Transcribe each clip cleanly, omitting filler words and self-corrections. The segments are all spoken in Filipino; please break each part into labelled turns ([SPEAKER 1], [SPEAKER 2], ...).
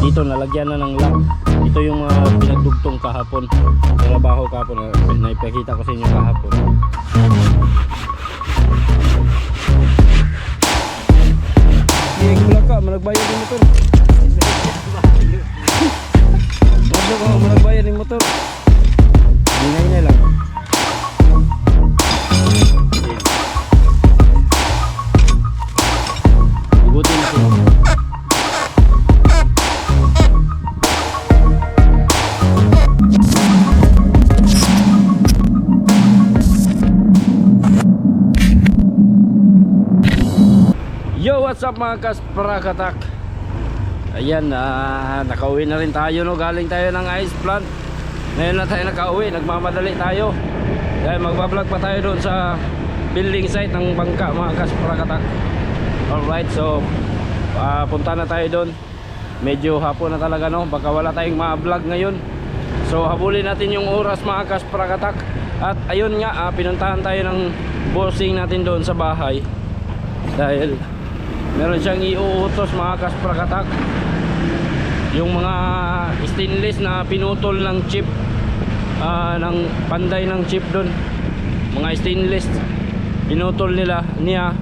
[SPEAKER 1] dito nalagyan na ng lock. Ito yung pinagdugtong kahapon, trabaho kahapon na ipakita ko sa inyo kahapon. Yung bulak ka, malagbayan yung motor. Malagbayan yung motor. Hinay lang. Igutin natin. Yo, what's up mga kasprakatak? Ayan, nakauwi na rin tayo, no? Galing tayo ng ice plant. Ngayon na tayo nakauwi, nagmamadali tayo dahil magbablog pa tayo doon sa building site ng bangka mga kasprakatak. Alright, so punta na tayo doon. Medyo hapon na talaga, no? Baka wala tayong ma-vlog ngayon. So habulin natin yung oras mga kasprakatak. At ayun nga, pinuntahan tayo ng bossing natin doon sa bahay dahil meron siyang iuutos mga kasprakatak, yung mga stainless na pinutol ng chip, ng panday ng chip doon, mga stainless pinutol niya,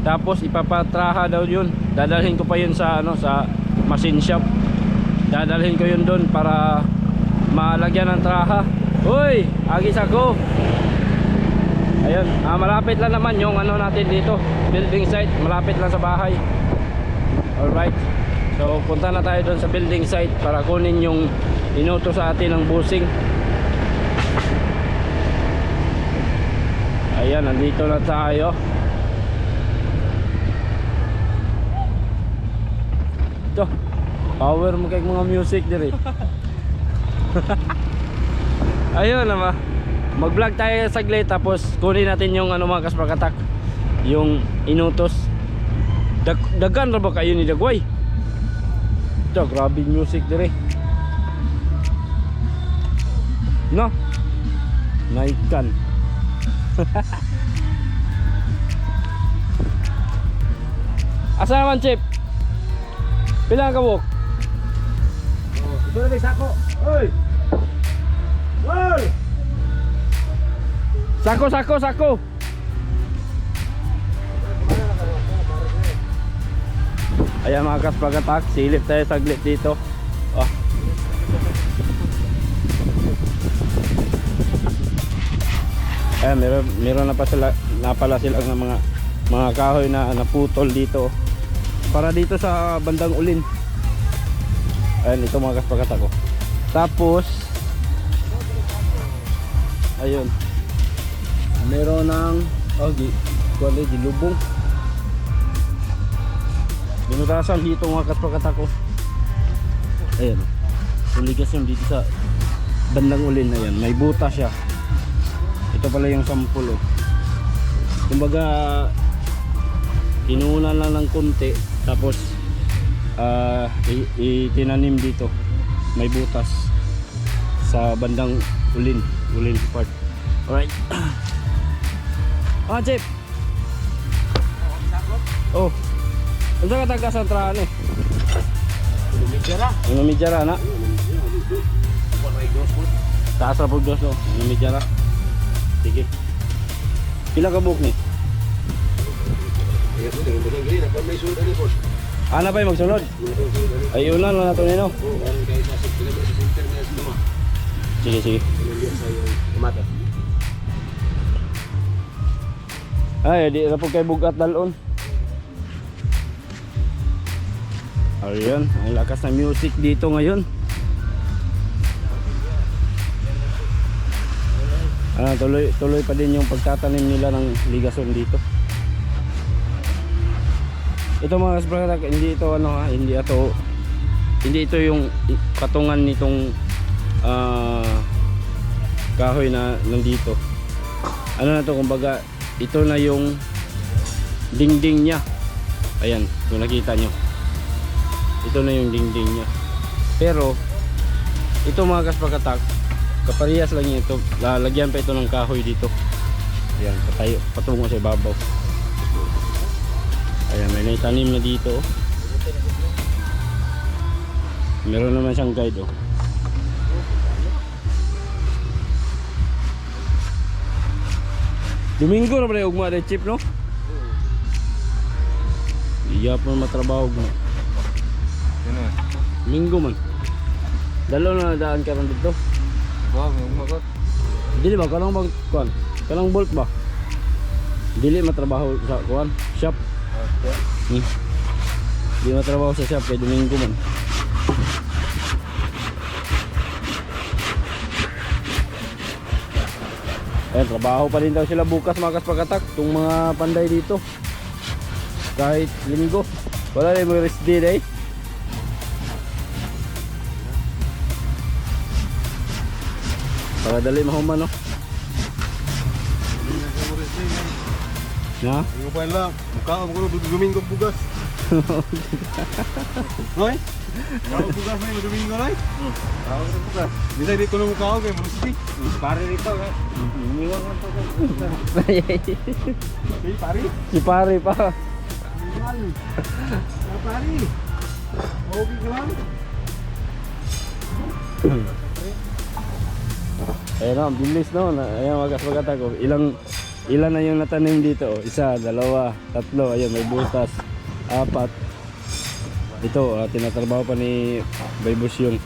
[SPEAKER 1] tapos ipapatraha daw yun. Dadalhin ko pa yun sa sa machine shop. Dadalhin ko yun doon para malagyan ng traha. Uy, agis ako. Ayun, malapit lang naman yung natin dito, building site, malapit lang sa bahay. Alright, so punta na tayo doon sa building site para kunin yung inuto sa atin ng busing. Ayan, nandito na tayo. Ito, power mo kay mga music dire. Ayun naman, mag-vlog tayo saglit tapos kunin natin yung mga kasprakatak, yung inutos. Dagan na ba kayo ni Dagway? Ito, grabe music dire. No? Naikan. Asa naman, Chip? Pilang kabuk? Ito na sako. Oy! Oy! Sako. Ayan mga kasprakatak, silip tayo saglit dito. Ayan, meron na pala silang mga kahoy na naputol dito para dito sa bandang ulin. Ayan, ito mga kasprakatak ko. Tapos ayun, meron ng gilubong. Binutasan dito mga kasprakatak ko. Ayan, tuligas yung dito sa bandang ulin na yan. May butas siya. Ito pala yung sampul, oh. Kumbaga tinuunan lang ng konti, tapos itinanim dito. May butas sa bandang ulin part. Alright. Chip. Oh, unsa ka taga santrahan eh? Lumidjara na. Taas ra pud dos, no. Lumidjara. Sige. Pila ka book ni? Ana pa yung magsunod? Ayun lang nato nino. Sige. Ay, di na po kay bugat dalon. Ayun, ang lakas ng music dito ngayon. Tuloy pa din yung pagtatanim nila ng ligason dito. Ito mga kasprakatak, hindi ito yung patungan nitong kahoy na nandito. Na to, kumbaga ito na yung dingding niya. Ayan, kung nakita nyo, ito na yung dingding niya. Pero ito mga kasprakatak, kaparehas lang ito. Lalagyan pa ito ng kahoy dito. Ayan, patungo sa ibabaw. Ayan, may naitanim na dito. Meron naman siyang guide oh. Domingo na pala ugma na chip no? Iya po matrabaho mo.
[SPEAKER 2] Ano?
[SPEAKER 1] Domingo man. Dalo na daan ka ron dito.
[SPEAKER 2] Ba, magot.
[SPEAKER 1] Dili ba kanang bag kuan? Kanang bolt ba? Dili matrabaho sa kuan, shop. Dili matrabaho sa shop kay Domingo man. Eh, trabaho pa din daw sila bukas mga kaspakatak, itong mga panday dito. Kahit linggo. Wala rin mga rest day day. Para dali mahuman no. Na?
[SPEAKER 2] Yung pa lang, mukha ko Domingo bugas. Hoy? Mukha bugas na yung Domingo na. Mukha bugas. Bisa dito na mukha ko kay Bruce Lee. Pare rito ka. Iniwan ko to. Si pare?
[SPEAKER 1] Si pare pa.
[SPEAKER 2] Pare. Okay ka lang?
[SPEAKER 1] Ayun na, bilis no. Ayan magas-magata ko. Ilan na yung natanim dito? Oh. 1, 2, 3. Ayun, may butas. 4. Ito, tinatrabaho pa ni Baybus yun.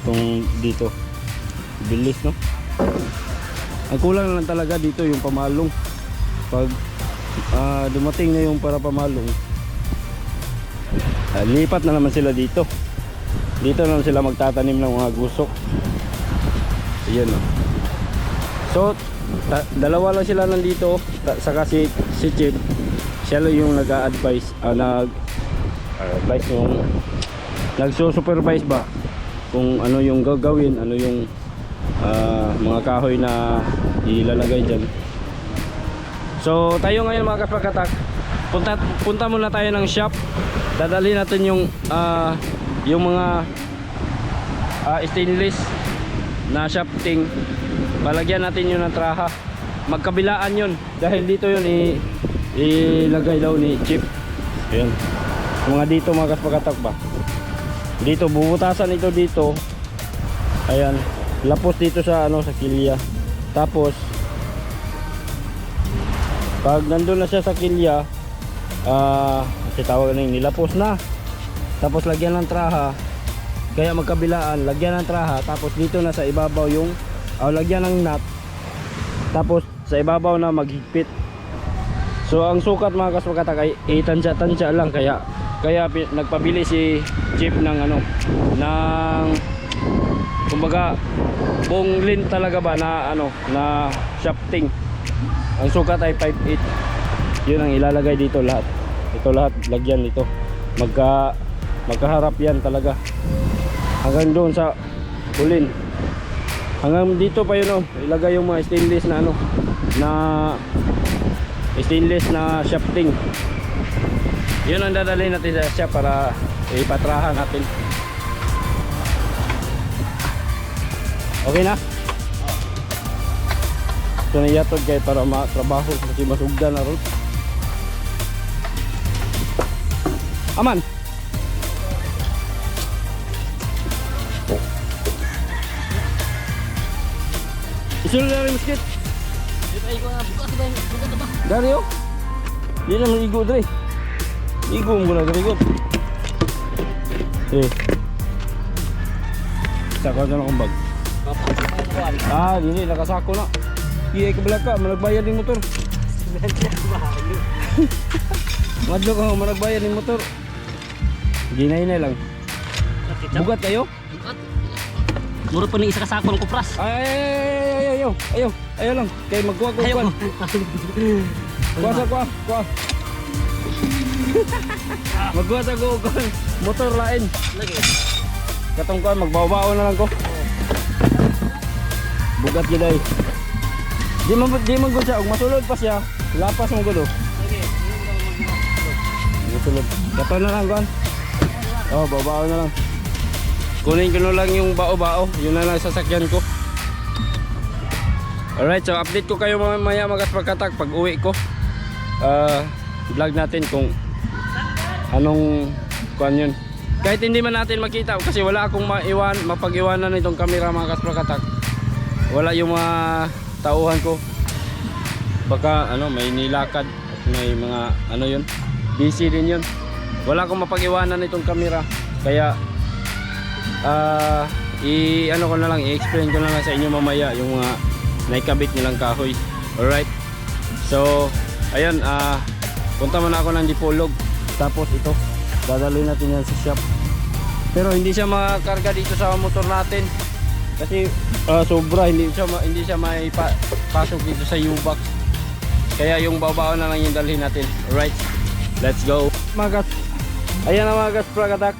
[SPEAKER 1] Itong dito. Bilis no. Ang kulang lang talaga dito yung pamalong. Pag dumating na yung para pamalong, lipat na naman sila dito. Dito naman sila magtatanim ng mga gusok. Ayan o. So dalawa lang sila nandito. Saka si Chip, siya lang yung nag-a-advise, advice yung nagsusupervise ba kung ano yung gagawin, ano yung mga kahoy na ilalagay dyan. So tayo ngayon mga kaspakatak, punta muna tayo ng shop. Dadalhin natin yung mga stainless na shafting. Palagyan natin yun ng traha. Magkabilaan yun dahil dito yun ilagay daw ni Chip. Ayan, mga dito mga kaspakatak ba, dito bubutasan ito dito. Ayan, lapos dito sa sa kilya. Tapos pag nandun na siya sa kilya, kasi tawag na yung nilapos na. Tapos lagyan ng traha. Kaya magkabilaan, lagyan ng traha. Tapos dito na sa ibabaw yung lagyan ng nut. Tapos sa ibabaw na maghigpit. So ang sukat mga kaspakatak ay tansya lang. Kaya nagpabili si Chip ng ng kumbaga buong length talaga ba na na shafting. Ang sukat ay 5'8". Yun ang ilalagay dito lahat. Ito lahat lagyan nito. Magkaharap yan talaga. Hanggang doon sa ulin. Hanggang dito pa yun ilagay yung mga stainless na na stainless na shafting. Yun ang dadalhin natin sa shop para ipatrahan natin. Okay na? Ito na yatod kayo para matrabaho kasi masugdan na ron. Aman! Isulod na rin miskit. Dari o. Di naman igo dre. Igo mo na dre ko. Saka na akong bag. Dini nakasako na. Kiyay ka balaka, managbayad ng motor. Madlo ka managbayad ng motor. Ginay lang. Bugat kayo?
[SPEAKER 3] Bugat. Muro pa ni isa ka sako ng kupras.
[SPEAKER 1] Ayaw lang. Kaya magkuha ko kuwan. Kuha. Magkuha sa kuwan. Motor lain.
[SPEAKER 3] Lagi.
[SPEAKER 1] Katong kuwan, magbawa na lang ko. Bugat yun ay. Di man gud siya. Masulod pa siya. Lapas mo gulo.
[SPEAKER 3] Lagi.
[SPEAKER 1] Masulod. Katong na lang kuwan. Bawa na lang. Kunin ko na lang yung bao-bao. Yun na lang sasakyan ko. Alright, so update ko kayo mamaya mga kaspakatak pag uwi ko. Vlog natin kung anong kuan yun. kahit hindi man natin makita kasi wala akong mapag-iwanan nitong camera mga kasprakatak. Wala yung mga tauhan ko, baka ano may nilakad at may mga ano yun, busy din yun. Wala akong mapag-iwanan nitong camera, kaya ano ko na lang, i-explain ko na lang sa inyo mamaya yung mga naikabit nilang kahoy. Alright, so ayun, punta muna ako ng Dipolog, tapos ito dadaloy natin yan sa shop. Pero hindi siya makakarga dito sa motor natin kasi sobra, hindi siya may pasok dito sa U-Box, kaya yung babao na lang yung dalhin natin. Alright, let's go mga gas. Ayan na mga kasprakatak,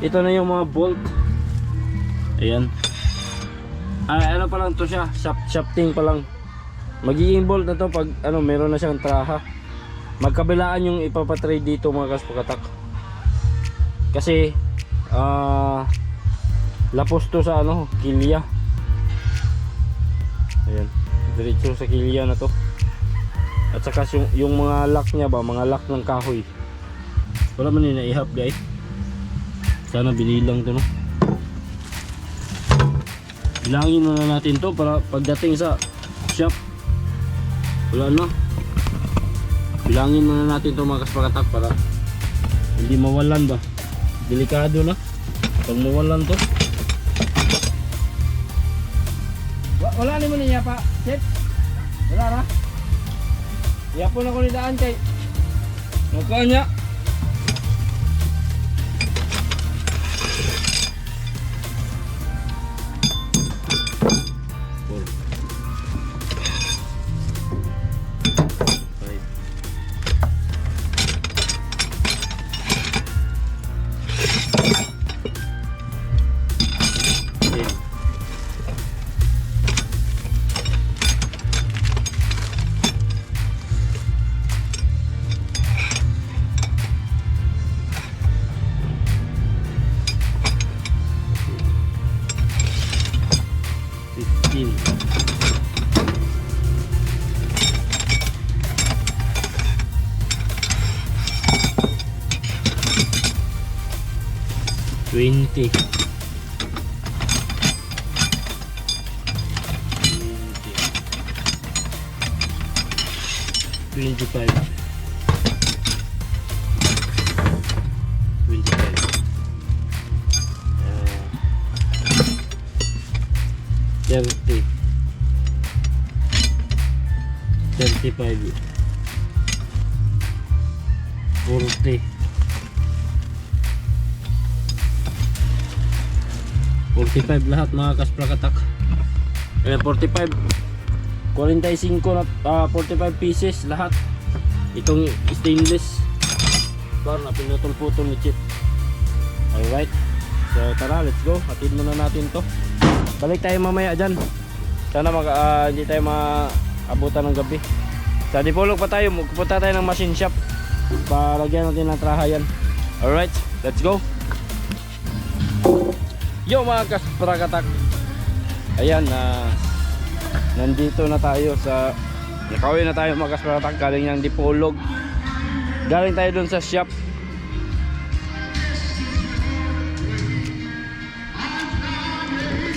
[SPEAKER 1] ito na yung mga bolt. Ayan, ano pa lang to siya, shafting pa lang. Magiging bolt na to pag ano, meron na siyang traha. Magkabilaan yung ipapatray dito mga kasprakatak, kasi lapos to sa ano, kilya. Ayan, diretso sa kilya na to. At saka yung mga lock nya ba, mga lock ng kahoy, wala man yun naihap guys. Sana binilang to, no? Bilangin muna natin to para pagdating sa shop wala na. Bilangin muna natin to mga kasprakatak para hindi mawalan ba. Delikado na pag mawalan to. Wala naman niya pa, Chef. Wala na. Yapon ako ni daan kay magkanya. $20. 25. 30. 35. 40. 45 lahat mga kasprakatak. 45, 45 na 45 pieces lahat. Itong stainless bar na pinutol-putol ni Chip. Alright, so tara, let's go. Hatid muna natin to. Balik tayo mamaya dyan. Sana hindi tayo maabutan ng gabi. Sa Dipolog pa tayo, magpunta tayo ng machine shop para lagyan natin ng trahayan. Alright, let's go. Yo mga kasprakatak, ayan, nandito na tayo sa, nakauwi na tayo mga kasprakatak, galing ng Dipolog. Galing tayo dun sa shop.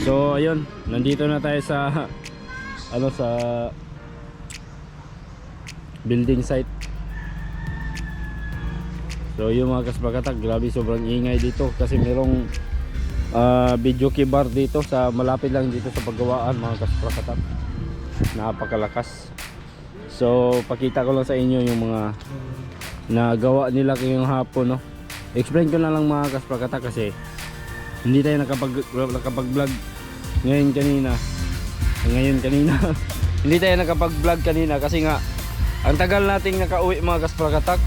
[SPEAKER 1] So ayun, nandito na tayo sa sa building site. So yung mga kasprakatak, grabe sobrang ingay dito kasi merong video key bar dito sa malapit lang dito sa paggawaan mga kasprakatak. Napakalakas. So pakita ko lang sa inyo yung mga nagawa nila ngayong hapon, no. Explain ko na lang mga kasprakatak kasi hindi tayo nakapag-vlog ngayon kanina. Hindi tayo nakapag-vlog kanina kasi nga ang tagal nating nakauwi mga kasprakatak.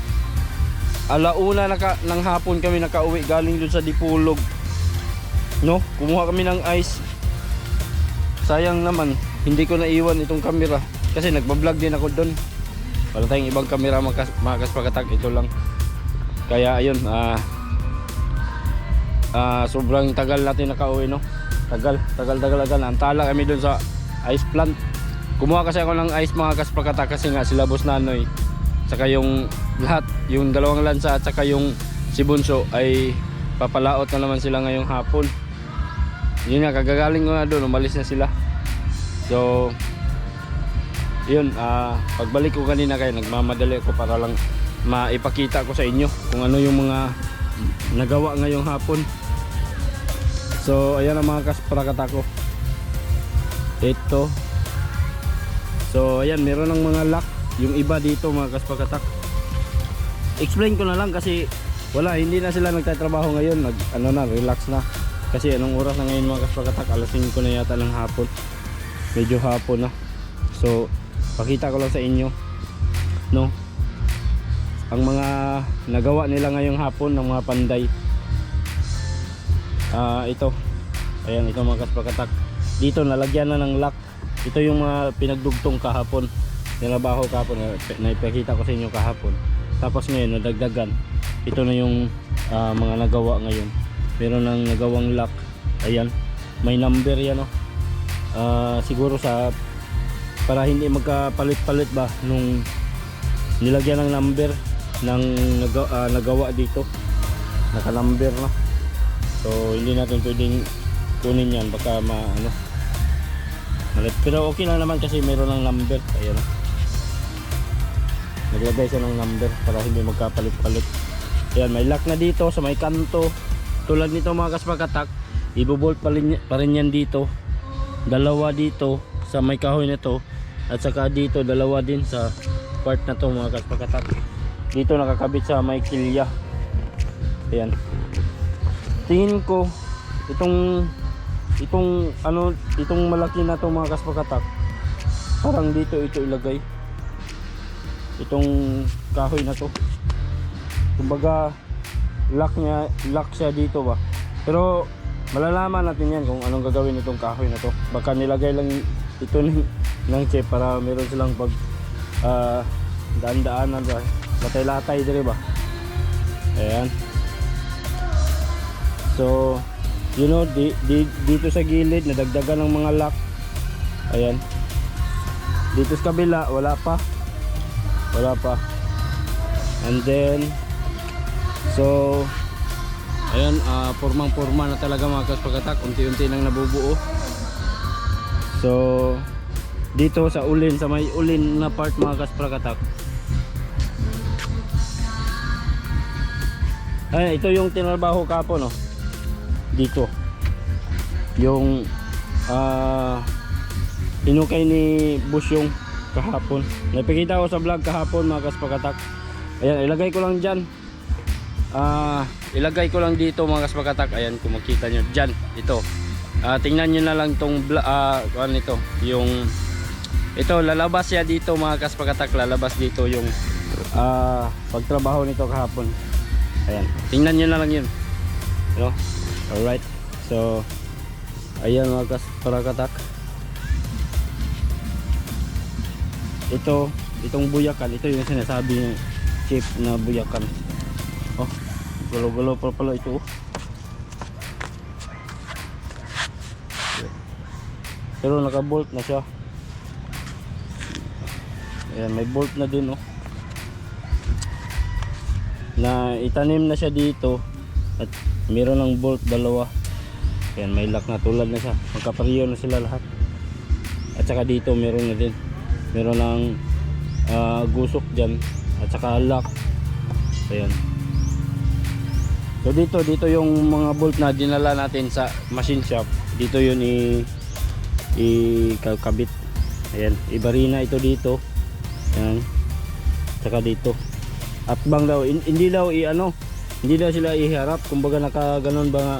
[SPEAKER 1] Alauna ng hapon kami nakauwi galing dun sa Dipolog, no. Kumuha kami ng ice. Sayang naman hindi ko naiwan itong camera kasi nagba-vlog din ako doon. Wala tayong ibang camera mga kasprakatak, ito lang. Kaya ayun, sobrang tagal natin nakauwi, no. Tagal. Antala kami doon sa ice plant. Kumuha kasi ako ng ice mga kasprakatak kasi nga sila Boss Nanoy saka yung lahat, yung dalawang lansa at saka yung si Bunso ay papalaot na naman sila ngayong hapon. Yun nga, kagagaling ko nga doon, umalis na sila. So yun, pagbalik ko kanina kayo, nagmamadali ako para lang maipakita ko sa inyo kung ano yung mga nagawa ngayong hapon. So ayan ang mga kasprakatak ko. Ito. So ayan, meron ng mga lock. Yung iba dito mga kasprakatak, explain ko na lang kasi wala, hindi na sila nagtatrabaho ngayon. Relax na. Kasi anong oras na ngayon mga kasprakatak? Alas 5 na yata ng hapon. Medyo hapon na. So pakita ko lang sa inyo, no, ang mga nagawa nila ngayong hapon ng mga panday. Ito, ayan, ito mga kasprakatak. Dito nalagyan na ng lock. Ito yung mga pinagdugtong kahapon, nilabaho kahapon, naipakita ko sa inyo kahapon. Tapos ngayon nadagdagan. Ito na yung mga nagawa ngayon. Meron ng nagawang lock. Ayan, may number yan, no. Siguro para hindi magkapalit-palit ba nung nilagyan ng number ng nagawa dito, naka-number na. So hindi natin pwedeng kunin yan, baka malit. Pero okay lang naman kasi meron ng number. Ayan, naglagay siya ng number para hindi magkapalit-palit. Ayan, may lock na dito sa may kanto. Tulad nito mga kasprakatak, ibobolt pa rin yan dito. Dalawa dito sa may kahoy nito, at saka dito dalawa din sa part na to mga kasprakatak. Dito nakakabit sa may kilya. Ayan, tingin ko itong malaki na to mga kasprakatak, parang dito ito ilagay, itong kahoy na to. Kumbaga lock siya dito ba. Pero malalaman natin yan kung anong gagawin itong kahoy na to. Baka nilagay lang ito ng chip para meron silang pag daan-daanan ba, latay-latay dire ba. Ayan. So you know, dito sa gilid nadagdagan ng mga lock. Ayan, dito sa kabila wala pa. And then so ayan, formang-forma na talaga mga kasprakatak, unti-unti nang nabubuo. So dito sa ulin, sa may ulin na part mga kasprakatak, ay ito yung tinrabaho kapon, no. Dito yung inukay ni Busyong kahapon, napakita ko sa vlog kahapon mga kasprakatak. Ayan, ilagay ko lang dyan, ilagay ko lang dito mga kasprakatak. Ayan, kung makita nyo dyan, ito, tingnan nyo na lang tong ito, yung ito, lalabas siya dito mga kasprakatak, lalabas dito yung pagtrabaho nito kahapon. Ayan, tingnan nyo na lang yun, you know? Alright, so ayan mga kasprakatak, itong buyakan, ito yung sinasabi ng chip na buyakan. Oh, gulo-gulo pala ito. Pero naka-bolt na siya. Ayan, may bolt na din, oh. Na itanim na siya dito at meron ng bolt dalawa. Ayan, may lock na, tulad na siya. Magkapariyo na sila lahat. At saka dito meron na din. Meron ng gusok dyan at saka lock. Ayan. So dito yung mga bolt na dinala natin sa machine shop. Dito yun ikakabit. Ayan, ibarina ito dito. Ayan. Saka dito. Atbang daw, hindi daw hindi daw sila iharap, kumbaga nakaganon ba nga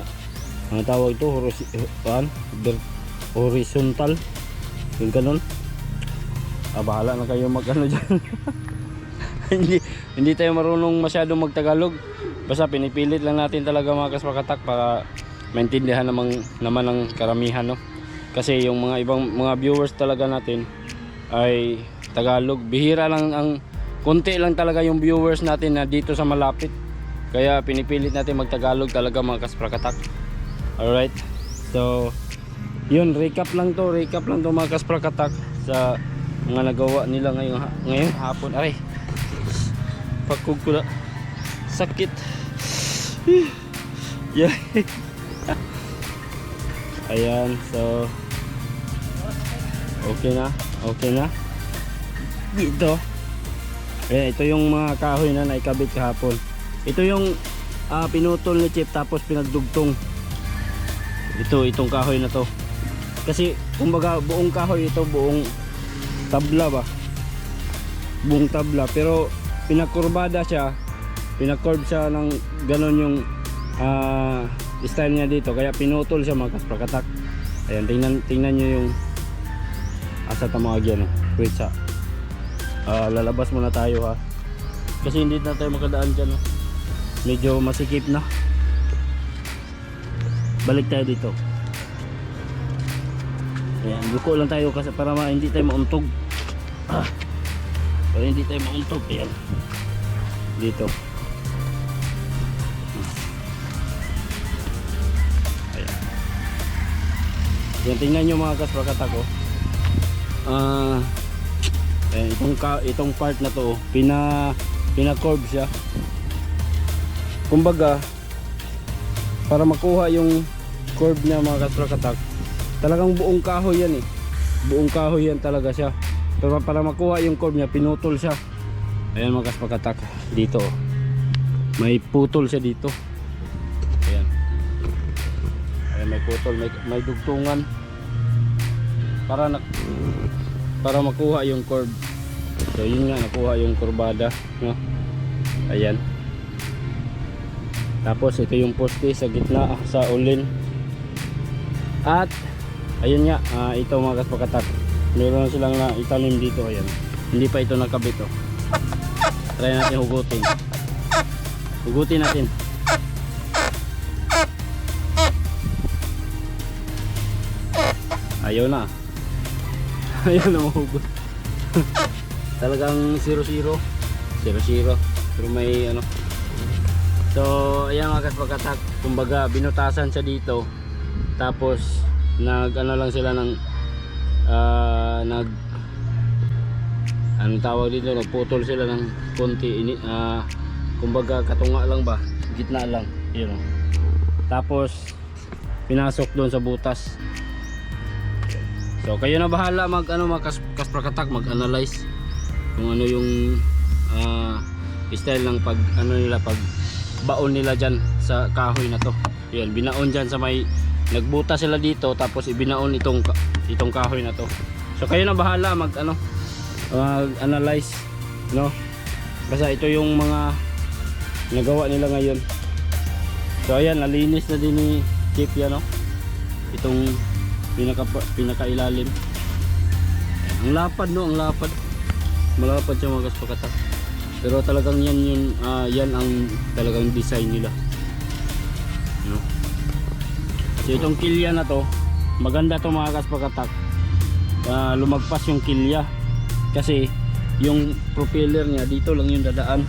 [SPEAKER 1] ang tawag ito, horizontal, yung ganon. Bahala na kayo mag-ano dyan. hindi tayo marunong masyadong magtagalog, basta pinipilit lang natin talaga mga kasprakatak para maintindihan naman ng karamihan, no? Kasi yung mga ibang mga viewers talaga natin ay Tagalog. Bihira lang, konti lang talaga yung viewers natin na dito sa malapit. Kaya pinipilit natin magtagalog talaga mga kasprakatak. Alright. So yun, recap lang to mga kasprakatak sa mga nagawa nila ngayong hapon. Aray, pagkugkula, sakit. Yeah. Ayan, so okay na, okay na. Dito. Ayan, ito yung mga kahoy na naikabit kahapon. Ito yung pinutol ni Chip tapos pinagdugtong. Itong kahoy na to. Kasi kumbaga buong kahoy ito, buong tabla ba? Buong tabla, pero pinakurbada siya, pinakurb siya ng ganon yung style niya dito, kaya pinutol siya mga kasprakatak. Ayan, tingnan nyo yung asa tamawag yan, wait sa lalabas muna tayo ha, kasi hindi na tayo makadaan dyan, medyo masikip na. Balik tayo dito. Ayan, buko lang tayo kasi para hindi tayo mauntog. Para hindi tayo mauntog. Ayan, dito. Ayan. Ayan, tingnan nyo mga kasprakatak ko. Ayan, itong part na to, pina-curve siya. Kumbaga, para makuha yung curve niya mga kasprakatak, talagang buong kahoy yan eh. Buong kahoy yan talaga siya. Pero para makuha yung curve niya, pinutol siya. Ayan mga kasprakatak, dito may putol siya dito. Ayan. Ayan, may putol, may dugtungan para makuha yung curve. So yun nga, nakuha yung kurbada, no? Ayan. Tapos ito yung poste sa gitna, sa ulin. At ayun nga, ito mga kasprakatak, meron silang na italim dito. Ayan, hindi pa ito nakabit, oh. Try natin hugutin. Hugutin natin. Ayaw na. Ayaw na mahugot. Talagang 0-0. Pero may ano. So ayan mga kasprakatak, kumbaga binutasan siya dito. Tapos nag-ano lang sila ng anong tawag dito, nagputol sila ng konti, kumbaga katunga lang ba, gitna lang, yun o. Tapos pinasok doon sa butas. So kayo na bahala mag kasprakatak, mag-analyze kung ano yung style ng pag nila, pag baon nila dyan sa kahoy na to. Yan, binaon dyan sa may, nagbuta sila dito, tapos ibinaon itong kahoy na to. So kayo na bahala mag analyze, no? Basta ito yung mga nagawa nila ngayon. So ayan, nalinis na din ni Chip yan, no? Itong pinakailalim. Ang lapad, no? Ang lapad. Malapad siya mga kasprakatak. Pero talagang yan ang talagang design nila, no? So itong kilya na to, maganda to mga kasprakatak. Lumagpas yung kilya kasi yung propeller niya dito lang yung dadaan.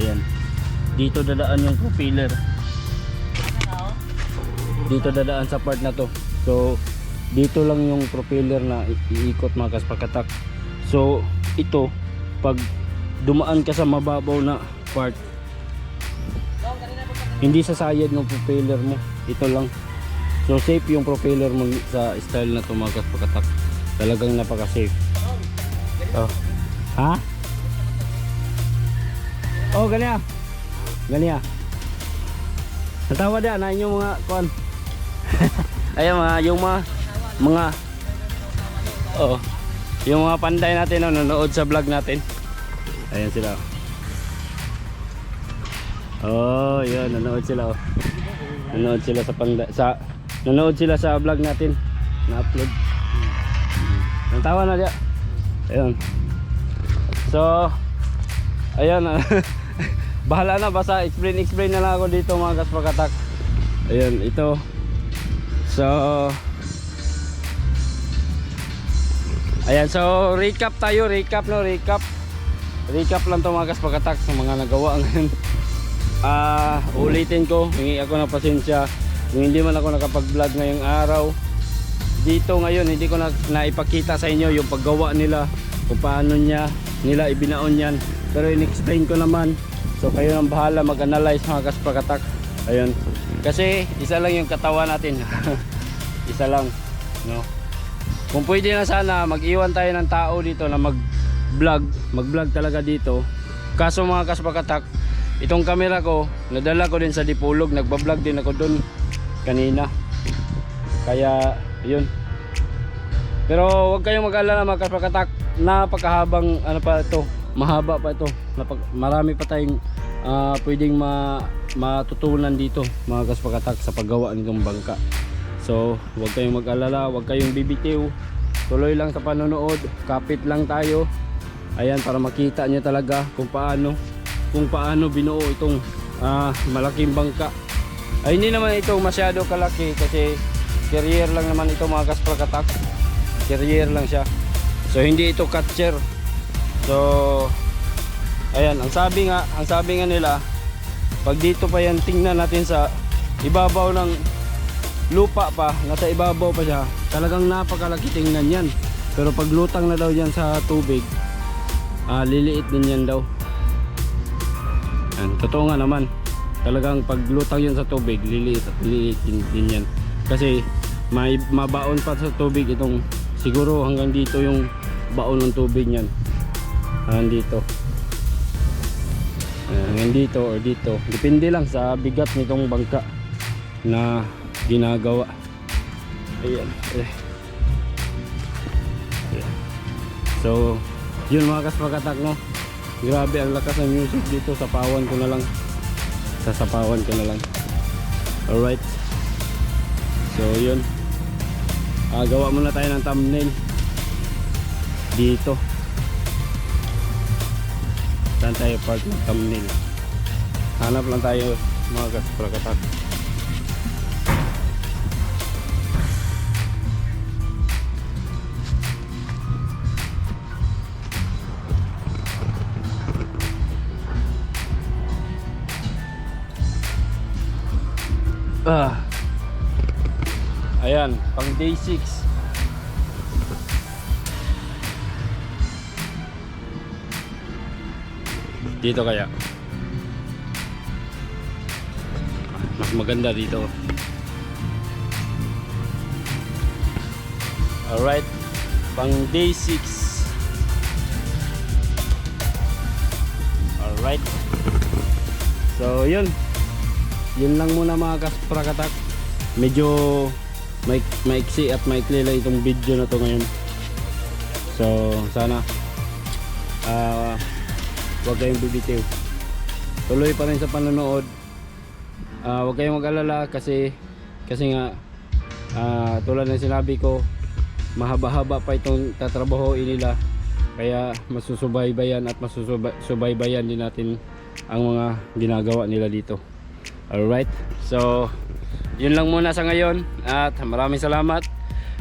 [SPEAKER 1] Ayan, dito dadaan yung propeller, dito dadaan sa part na to. So dito lang yung propeller na iikot mga kasprakatak. So ito, pag dumaan ka sa mababaw na part, hindi sasayad ng propeller mo, ito lang. So safe yung propeller mo sa style na to mga kasprakatak. Talagang napaka safe. Oh. Ha? Oh, ganyan. Ganyan. Natawa da na yung mga kon. Ayan yung mga oh, yung mga panday natin, no, nanood sa vlog natin. Ayan sila. Oh, yun, nanood sila, oh. Nanood sila nanood sila sa vlog natin na-upload. Natawa na dia. Ayun. So ayun. Bahala na, basta explain na lang ako dito mga kasprakatak. Ayun, ito. So ayan, so recap tayo, recap lang to mga kasprakatak sa mga nagawa ngayon. Ulitin ko, hingi ako ng pasensya kung hindi man ako nakapag-vlog ngayong araw. Dito ngayon hindi ko naipakita sa inyo yung paggawa nila, kung paano nila ibinaon yan, pero in-explain ko naman So kayo ang bahala mag-analyze mga kaspakatak. Ayun. Kasi isa lang yung katawan natin. Isa lang, no. Kung pwede na sana mag-iwan tayo ng tao dito na mag-vlog talaga dito. Kaso mga kaspakatak, itong camera ko, nadala ko din sa Dipolog, nagba-vlog din ako doon kanina. Kaya, yun. Pero huwag kayong mag-alala mga kaspakatak, napakahabang ano pa ito, mahaba pa ito. Marami pa tayong pwedeng matutunan dito mga kaspakatak sa paggawa nitong bangka. So, huwag kayong mag-alala, huwag kayong bibitiw. Tuloy lang sa panonood, kapit lang tayo. Ayan, para makita nyo talaga kung paano binuo itong malaking bangka. Ay, hindi naman ito masyado kalaki kasi carrier lang naman ito mga kaspakatak. Carrier lang siya. So, hindi ito catcher. So, ayan, ang sabi nga nila, pag dito pa yan, tingnan natin sa ibabaw ng lupa pa, nasa ibabaw pa siya, talagang napakalaki tingnan yan. Pero pag lutang na daw yan sa tubig, liliit din yan daw. Yan, totoo nga naman, talagang pag lutang yan sa tubig, liliit din yan. Kasi may mabaon pa sa tubig itong, siguro hanggang dito yung baon ng tubig yan. Dito, hanggang dito or dito, depende lang sa bigat nitong bangka na ginagawa. Ayan. So, yun mga kaspakatak, no. Grabe ang lakas ng music dito. Sasapawan ko na lang. Alright. So, yun. Gawa muna tayo ng thumbnail dito. Saan tayo part ng thumbnail? Hanap lang tayo mga kaspakatak. Ayan, pang day 6. Dito kaya mas maganda dito. Alright, pang day 6. Alright. So yun lang muna mga kaspakatak. Medyo maiksi at maikli lang itong video na to ngayon. So sana huwag kayong bibitiw, tuloy pa rin sa panonood. Huwag kayong mag-alala kasi nga tulad ng sinabi ko, mahaba-haba pa itong tatrabahoin nila. Kaya masusubaybayan at masusubaybayan din natin ang mga ginagawa nila dito. Alright, so yun lang muna sa ngayon at maraming salamat.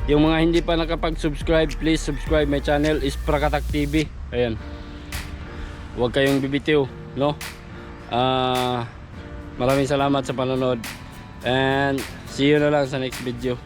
[SPEAKER 1] Yung mga hindi pa nakapag-subscribe, please subscribe my channel, Isprakatak TV. Ayan, huwag kayong bibitiw, no. Maraming salamat sa panonood and see you na lang sa next video.